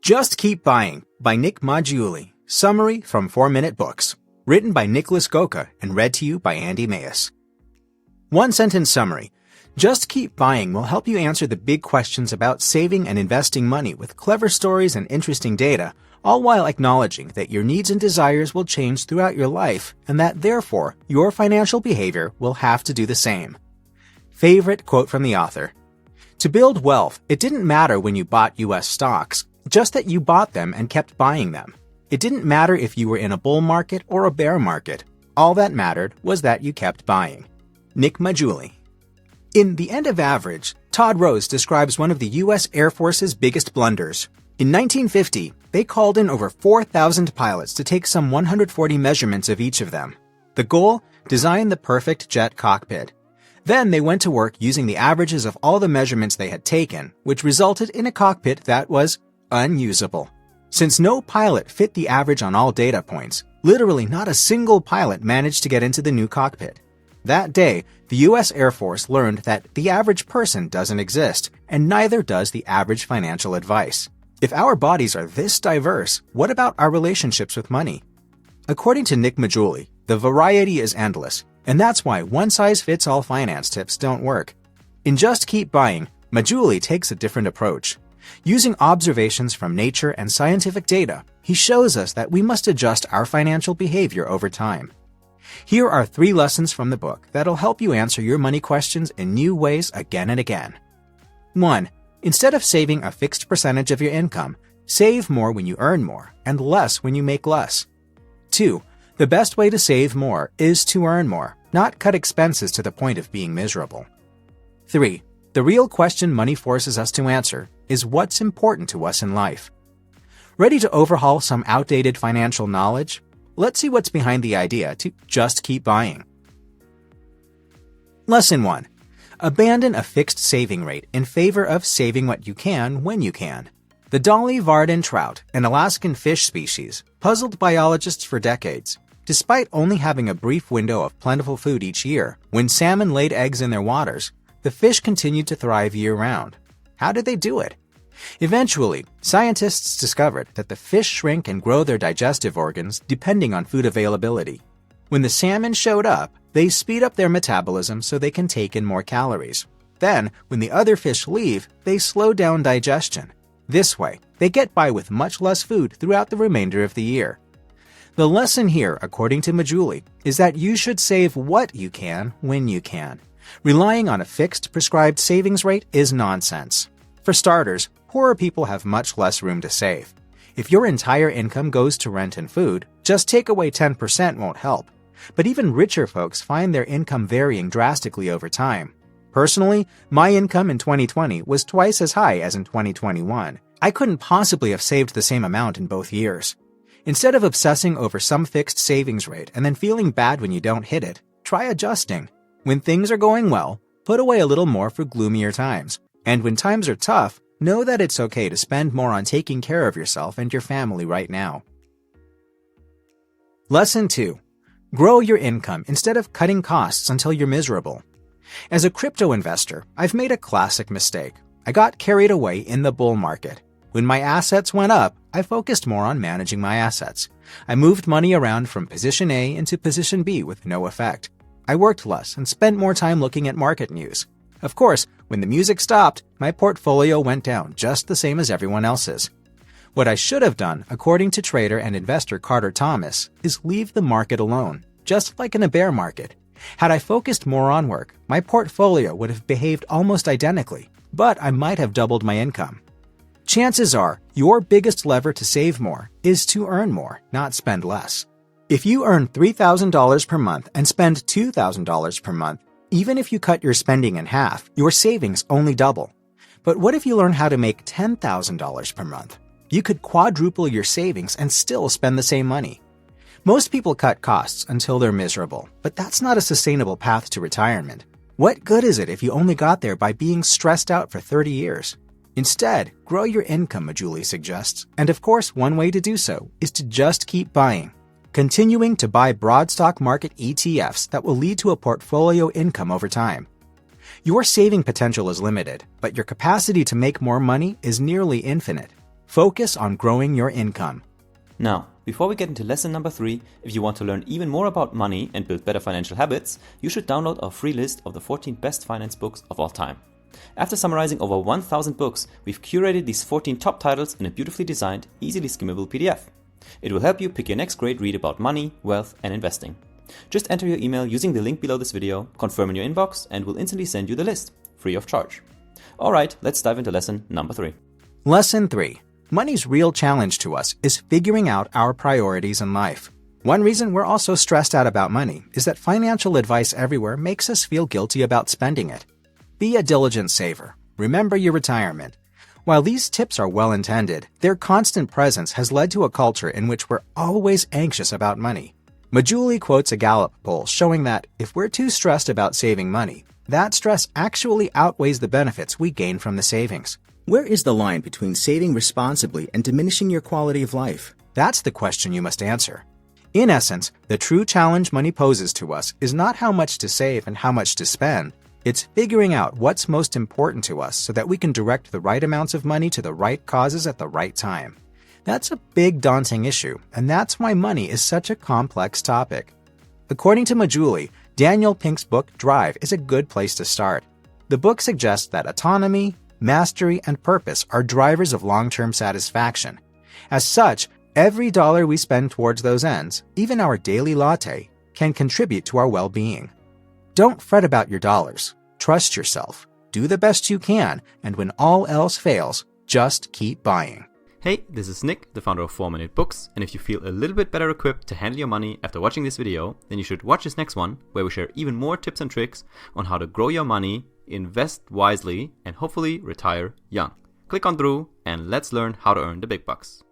Just Keep Buying by Nick Maggiulli. Summary from 4-Minute Books. Written by Nicholas Goka and read to you by Andy Mayes. One-sentence summary. Just Keep Buying will help you answer the big questions about saving and investing money with clever stories and interesting data, all while acknowledging that your needs and desires will change throughout your life and that, therefore, your financial behavior will have to do the same. Favorite quote from the author. To build wealth, it didn't matter when you bought U.S. stocks, just that you bought them and kept buying them. It didn't matter if you were in a bull market or a bear market. All that mattered was that you kept buying. Nick Maggiulli. In The End of Average, Todd Rose describes one of the U.S. Air Force's biggest blunders. In 1950, they called in over 4,000 pilots to take some 140 measurements of each of them. The goal? Design the perfect jet cockpit. Then they went to work using the averages of all the measurements they had taken, which resulted in a cockpit that was unusable. Since no pilot fit the average on all data points, literally not a single pilot managed to get into the new cockpit. That day, the U.S. Air Force learned that the average person doesn't exist, and neither does the average financial advice. If our bodies are this diverse, what about our relationships with money? According to Nick Maggiulli, the variety is endless, and that's why one-size-fits-all finance tips don't work. In Just Keep Buying, Maggiulli takes a different approach. Using observations from nature and scientific data, he shows us that we must adjust our financial behavior over time. Here are 3 lessons from the book that'll help you answer your money questions in new ways again and again. 1. Instead of saving a fixed percentage of your income, save more when you earn more and less when you make less. 2. The best way to save more is to earn more, not cut expenses to the point of being miserable. 3. The real question money forces us to answer is what's important to us in life. Ready to overhaul some outdated financial knowledge? Let's see what's behind the idea to just keep buying. Lesson 1. Abandon a fixed saving rate in favor of saving what you can when you can. The Dolly Varden trout, an Alaskan fish species, puzzled biologists for decades. Despite only having a brief window of plentiful food each year, when salmon laid eggs in their waters, the fish continued to thrive year-round. How did they do it? Eventually, scientists discovered that the fish shrink and grow their digestive organs depending on food availability. When the salmon showed up, they speed up their metabolism so they can take in more calories. Then, when the other fish leave, they slow down digestion. This way, they get by with much less food throughout the remainder of the year. The lesson here, according to Maggiulli, is that you should save what you can when you can. Relying on a fixed prescribed savings rate is nonsense. For starters, poorer people have much less room to save. If your entire income goes to rent and food, just take away 10% won't help. But even richer folks find their income varying drastically over time. Personally, my income in 2020 was twice as high as in 2021. I couldn't possibly have saved the same amount in both years. Instead of obsessing over some fixed savings rate and then feeling bad when you don't hit it, try adjusting. When things are going well, put away a little more for gloomier times. And when times are tough, know that it's okay to spend more on taking care of yourself and your family right now. Lesson 2. Grow your income instead of cutting costs until you're miserable. As a crypto investor, I've made a classic mistake. I got carried away in the bull market. When my assets went up, I focused more on managing my assets. I moved money around from position A into position B with no effect. I worked less and spent more time looking at market news. Of course, when the music stopped, my portfolio went down just the same as everyone else's. What I should have done, according to trader and investor Carter Thomas, is leave the market alone, just like in a bear market. Had I focused more on work, my portfolio would have behaved almost identically, but I might have doubled my income. Chances are, your biggest lever to save more is to earn more, not spend less. If you earn $3,000 per month and spend $2,000 per month, even if you cut your spending in half, your savings only double. But what if you learn how to make $10,000 per month? You could quadruple your savings and still spend the same money. Most people cut costs until they're miserable, but that's not a sustainable path to retirement. What good is it if you only got there by being stressed out for 30 years? Instead, grow your income, Maggiulli suggests, and of course one way to do so is to just keep buying. Continuing to buy broad stock market ETFs that will lead to a portfolio income over time. Your saving potential is limited, but your capacity to make more money is nearly infinite. Focus on growing your income. Now, before we get into lesson number 3, if you want to learn even more about money and build better financial habits, you should download our free list of the 14 best finance books of all time. After summarizing over 1,000 books, we've curated these 14 top titles in a beautifully designed, easily skimmable PDF. It will help you pick your next great read about money, wealth, and investing. Just enter your email using the link below this video, confirm in your inbox, and we'll instantly send you the list, free of charge. Alright, let's dive into lesson number 3. Lesson 3. Money's real challenge to us is figuring out our priorities in life. One reason we're also stressed out about money is that financial advice everywhere makes us feel guilty about spending it. Be a diligent saver. Remember your retirement. While these tips are well-intended, their constant presence has led to a culture in which we're always anxious about money. Maggiulli quotes a Gallup poll showing that if we're too stressed about saving money, that stress actually outweighs the benefits we gain from the savings. Where is the line between saving responsibly and diminishing your quality of life? That's the question you must answer. In essence, the true challenge money poses to us is not how much to save and how much to spend. It's figuring out what's most important to us so that we can direct the right amounts of money to the right causes at the right time. That's a big, daunting issue, and that's why money is such a complex topic. According to Maggiulli, Daniel Pink's book Drive is a good place to start. The book suggests that autonomy, mastery, and purpose are drivers of long-term satisfaction. As such, every dollar we spend towards those ends, even our daily latte, can contribute to our well-being. Don't fret about your dollars. Trust yourself. Do the best you can, and when all else fails, just keep buying. Hey, this is Nick, the founder of 4-Minute Books, and if you feel a little bit better equipped to handle your money after watching this video, then you should watch this next one, where we share even more tips and tricks on how to grow your money, invest wisely, and hopefully retire young. Click on through and let's learn how to earn the big bucks.